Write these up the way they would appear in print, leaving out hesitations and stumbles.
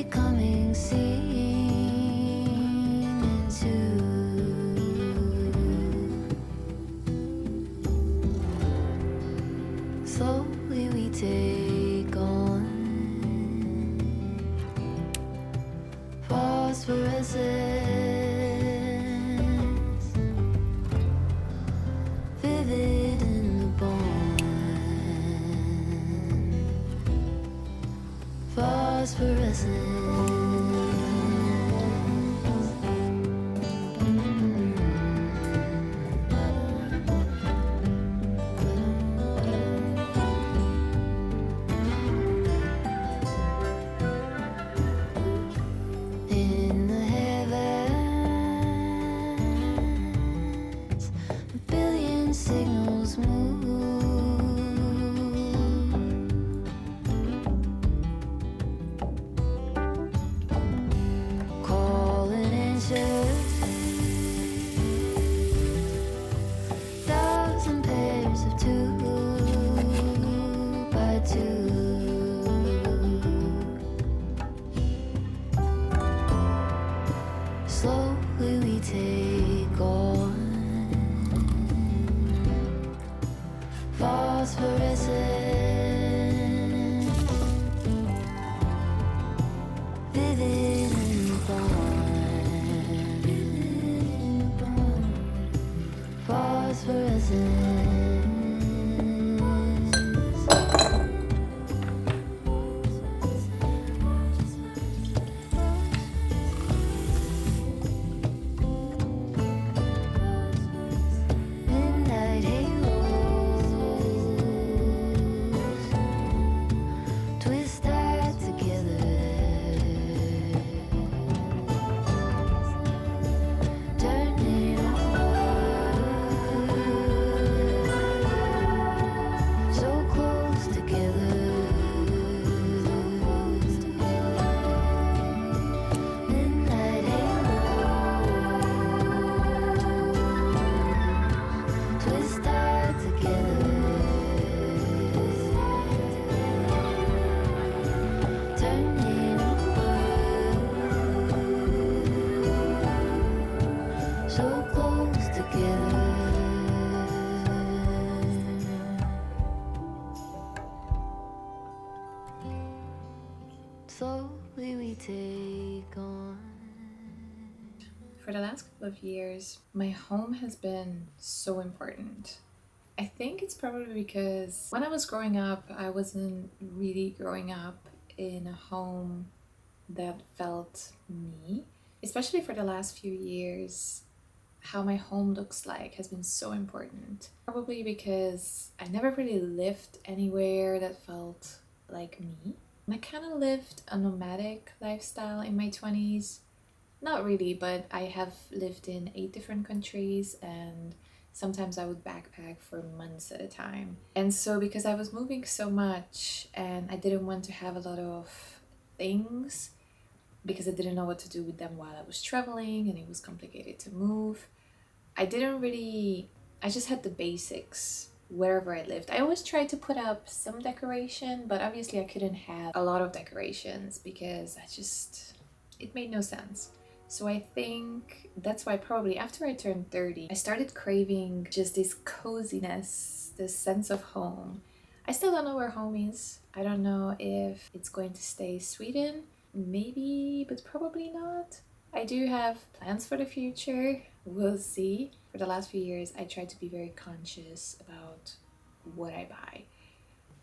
becoming seen into. Slowly we take on phosphorescence, vivid in the bone. Phosphorescence. In the heavens, a billion signals move. Call and answer. Thousand pairs of two by two. Slowly we take on phosphorescence, vivid in the bone, phosphorescence. Midnight halos twist tied together, turning so close together. Midnight halos twist tied together, turning so close together. Slowly we take on. For the last couple of years, my home has been so important. I think it's probably because when I was growing up, I wasn't really growing up in a home that felt me. Especially for the last few years, how my home looks like has been so important. Probably because I never really lived anywhere that felt like me. And I kind of lived a nomadic lifestyle in my 20s. Not really, but I have lived in 8 different countries and sometimes I would backpack for months at a time. And so because I was moving so much and I didn't want to have a lot of things because I didn't know what to do with them while I was traveling and it was complicated to move, I just had the basics wherever I lived. I always tried to put up some decoration, but obviously I couldn't have a lot of decorations because it made no sense. So I think that's why probably after I turned 30, I started craving just this coziness, this sense of home. I still don't know where home is. I don't know if it's going to stay Sweden, maybe, but probably not. I do have plans for the future. We'll see. For the last few years, I tried to be very conscious about what I buy.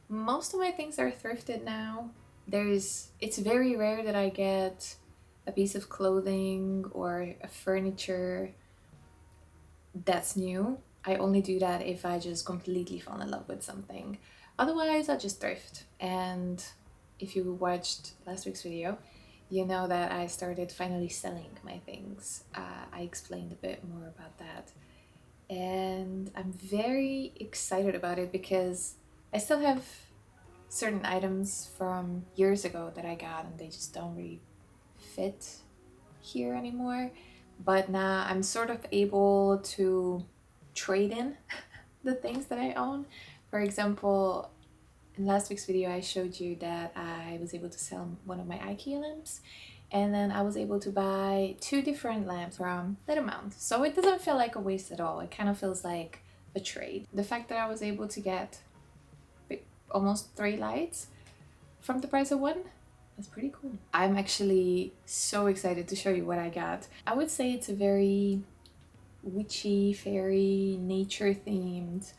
Most of my things are thrifted now. It's very rare that I get a piece of clothing or a furniture that's new. I only do that if I just completely fall in love with something. Otherwise, I just thrift. And if you watched last week's video, you know that I started finally selling my things. I explained a bit more about that. And I'm very excited about it because I still have certain items from years ago that I got and they just don't really fit here anymore. But now I'm sort of able to trade in the things that I own. For example, In last week's video, I showed you that I was able to sell one of my IKEA lamps, and then I was able to buy 2 different lamps from that amount. So it doesn't feel like a waste at all. It kind of feels like a trade. The fact that I was able to get almost 3 lights from the price of 1, that's pretty cool. I'm actually so excited to show you what I got. I would say it's a very witchy, fairy, nature themed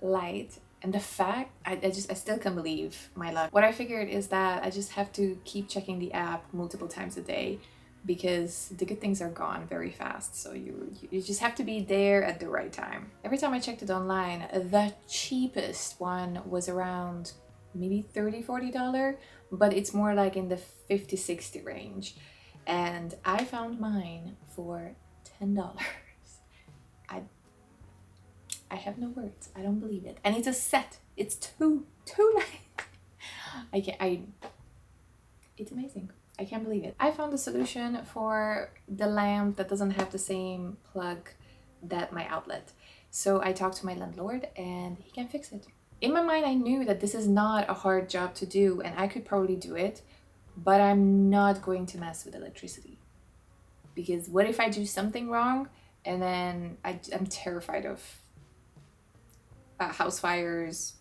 light. And the fact, I still can't believe my luck. What I figured is that I just have to keep checking the app multiple times a day because the good things are gone very fast. So you just have to be there at the right time. Every time I checked it online, the cheapest one was around maybe $30–40, but it's more like in the $50–60 range. And I found mine for $10. I have no words. I don't believe it. And it's a set. It's two lights. It's amazing. I can't believe it. I found a solution for the lamp that doesn't have the same plug that my outlet. So I talked to my landlord and he can fix it. In my mind, I knew that this is not a hard job to do and I could probably do it, but I'm not going to mess with electricity. Because what if I do something wrong and then I'm terrified of house fires.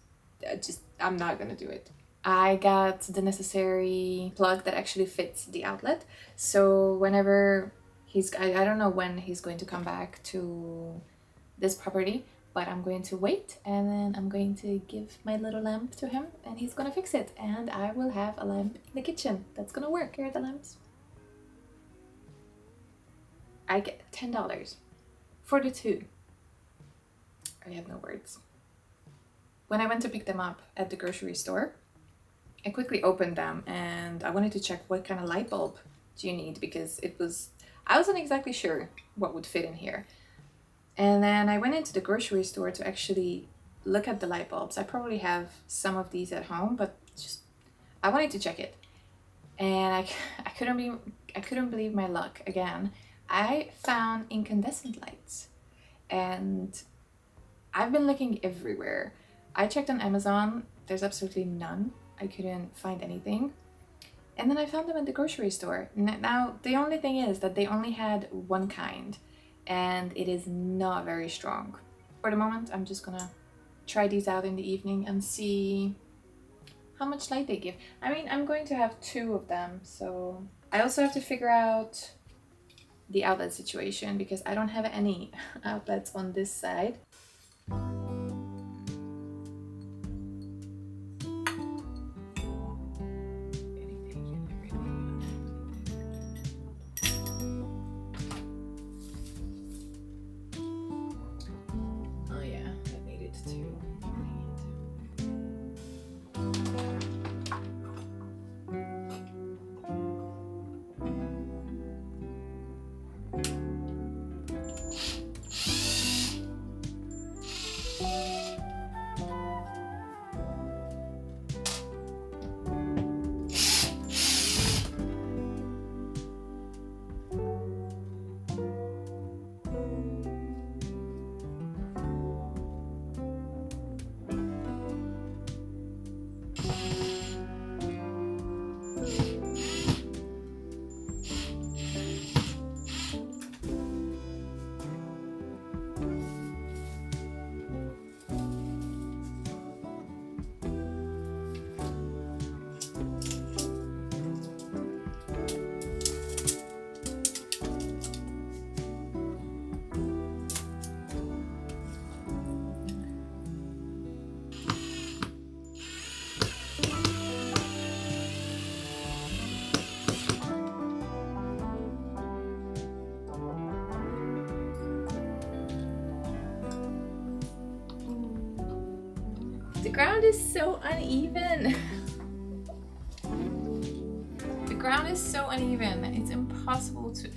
I'm not gonna do it. I got the necessary plug that actually fits the outlet. So whenever I don't know when he's going to come back to this property, but I'm going to wait and then I'm going to give my little lamp to him and he's gonna fix it. And I will have a lamp in the kitchen that's gonna work. Here are the lamps. I get $10 for the 2. I have no words. When I went to pick them up at the grocery store, I quickly opened them and I wanted to check what kind of light bulb do you need because I wasn't exactly sure what would fit in here. And then I went into the grocery store to actually look at the light bulbs. I probably have some of these at home, but I wanted to check it. And I couldn't believe my luck again. I found incandescent lights and I've been looking everywhere. I checked on Amazon, there's absolutely none. I couldn't find anything. And then I found them at the grocery store. Now, the only thing is that they only had one kind and it is not very strong. For the moment, I'm just gonna try these out in the evening and see how much light they give. I mean, I'm going to have 2 of them, so I also have to figure out the outlet situation because I don't have any outlets on this side. The ground is so uneven. The ground is so uneven. It's impossible to...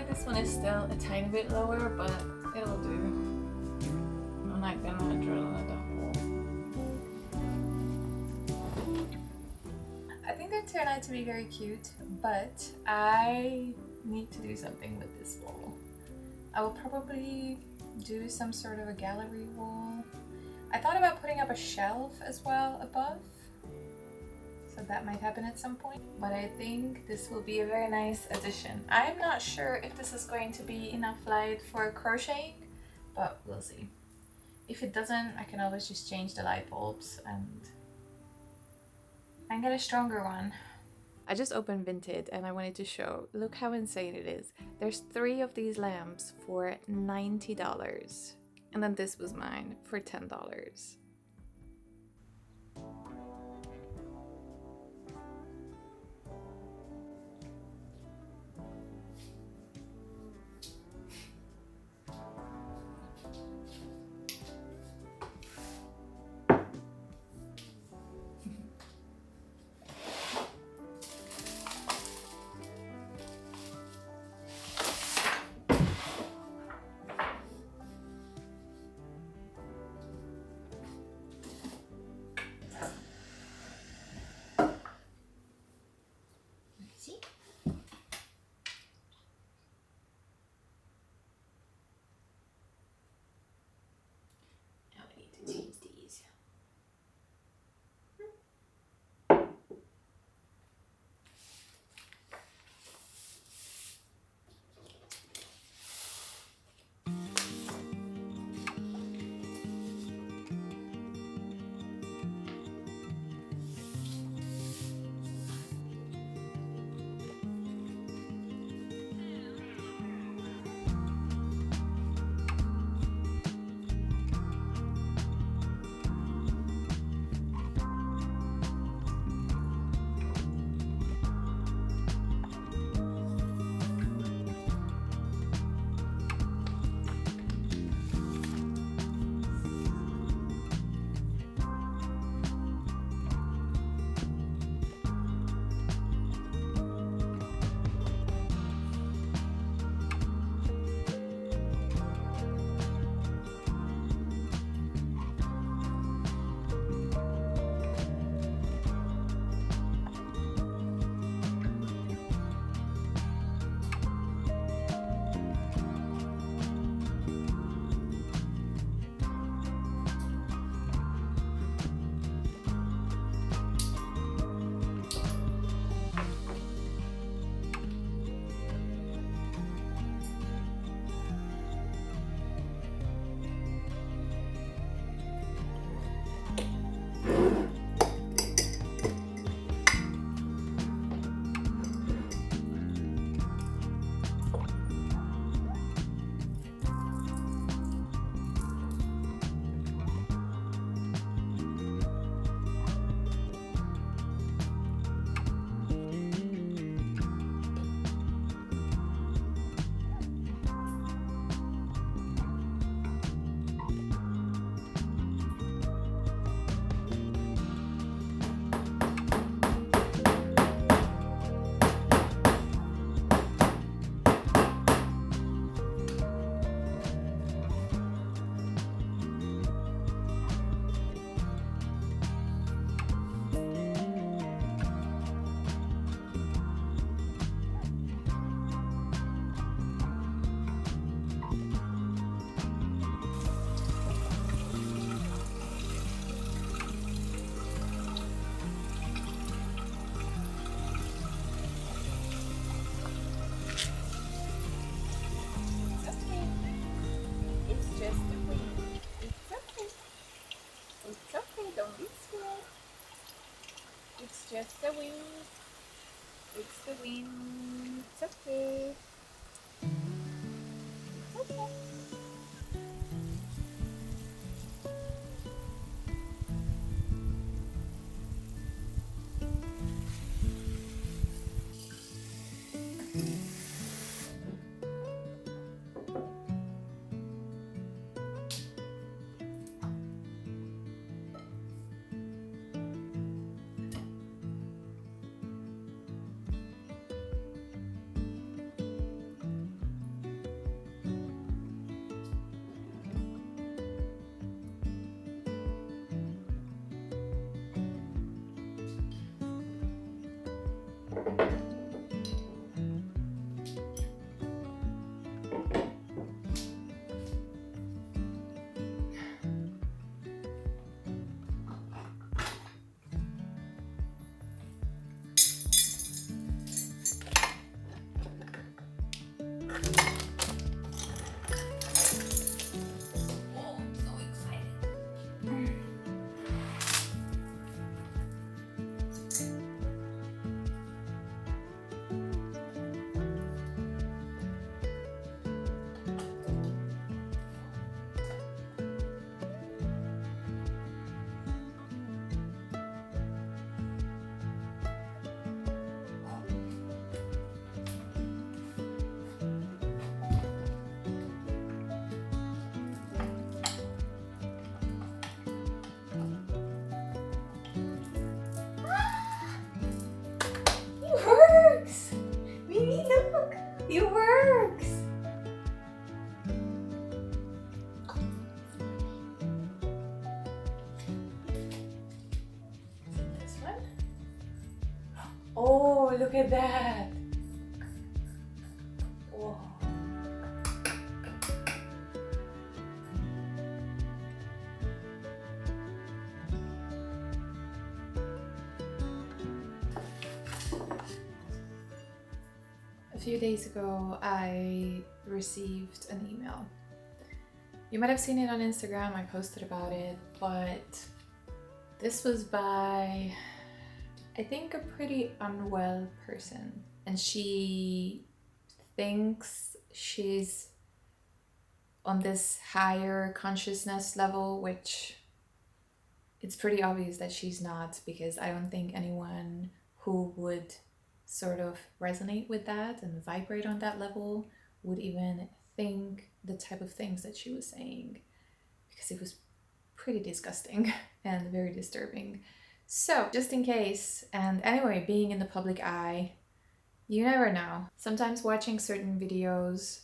like this one is still a tiny bit lower, but it'll do. I'm not gonna drill the hole. I think they turn out to be very cute, but I need to do something with this wall. I will probably do some sort of a gallery wall. I thought about putting up a shelf as well above, so that might happen at some point, but I think this will be a very nice addition. I'm not sure if this is going to be enough light for crocheting, but we'll see. If it doesn't, I can always just change the light bulbs and get a stronger one. I just opened Vinted and I wanted to show, look how insane it is. There's 3 of these lamps for $90. And then this was mine for $10. Change these. It's just the wind. It's the wind. It's okay. It's okay. look at that. Whoa. A few days ago, I received an email. You might have seen it on Instagram, I posted about it, but this was by, I think, a pretty unwell person. And she thinks she's on this higher consciousness level, which it's pretty obvious that she's not, because I don't think anyone who would sort of resonate with that and vibrate on that level would even think the type of things that she was saying, because it was pretty disgusting and very disturbing. So just in case, and anyway, being in the public eye, you never know. Sometimes watching certain videos,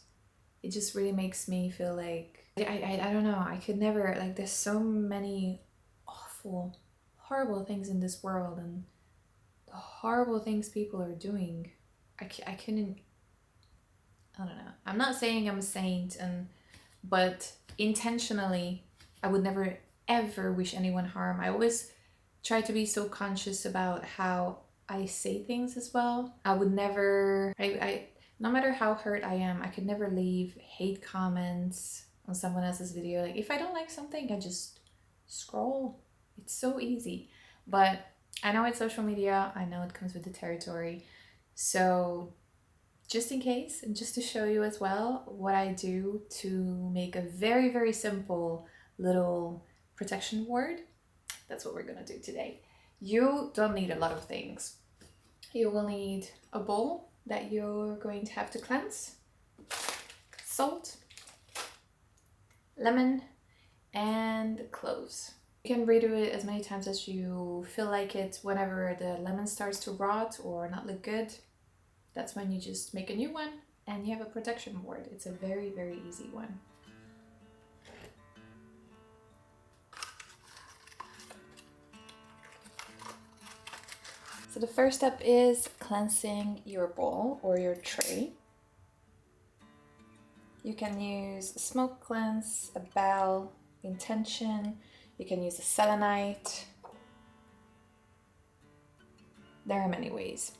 it just really makes me feel like I don't know, I could never, like, there's so many awful, horrible things in this world, and the horrible things people are doing. I couldn't, I don't know. I'm not saying I'm a saint, but intentionally, I would never ever wish anyone harm. I always try to be so conscious about how I say things as well. I would never, no matter how hurt I am, I could never leave hate comments on someone else's video. Like, if I don't like something, I just scroll. It's so easy. But I know it's social media. I know it comes with the territory. So just in case, and just to show you as well what I do to make a very, very simple little protection ward, that's what we're gonna do today. You don't need a lot of things. You will need a bowl that you're going to have to cleanse, salt, lemon, and cloves. You can redo it as many times as you feel like it. Whenever the lemon starts to rot or not look good, that's when you just make a new one and you have a protection board. It's a very, very easy one. So the first step is cleansing your bowl or your tray. You can use a smoke cleanse, a bell, intention. You can use a selenite. There are many ways.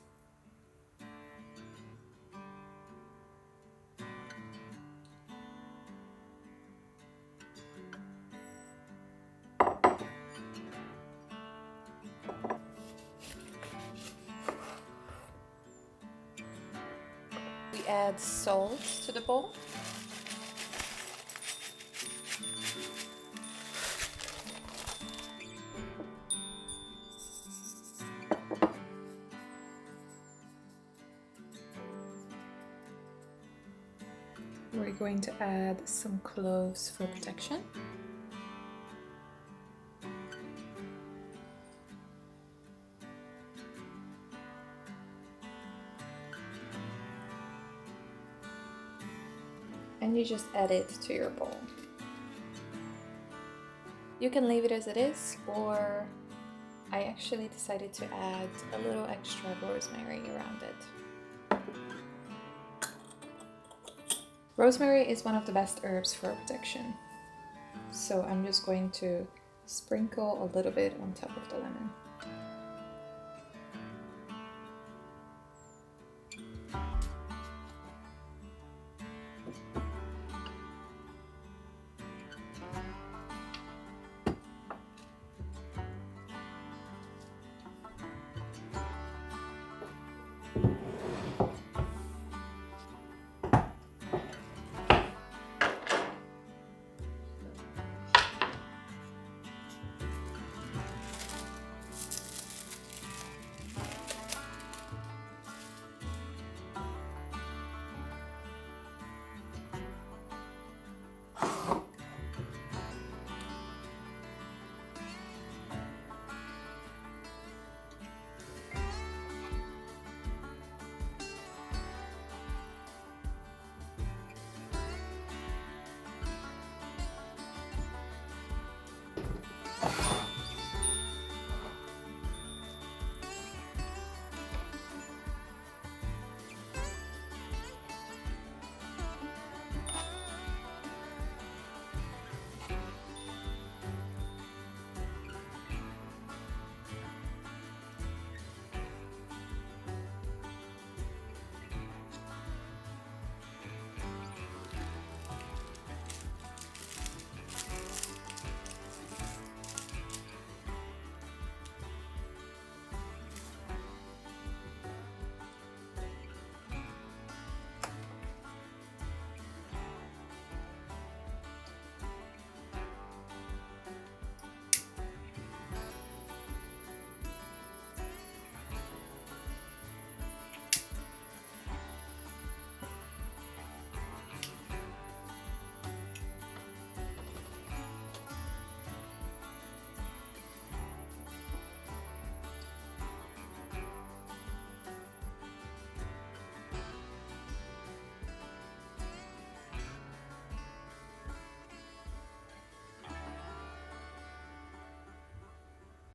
We add salt to the bowl. We're going to add some cloves for protection. And you just add it to your bowl. You can leave it as it is, or I actually decided to add a little extra rosemary around it. Rosemary is one of the best herbs for protection. So I'm just going to sprinkle a little bit on top of the lemon.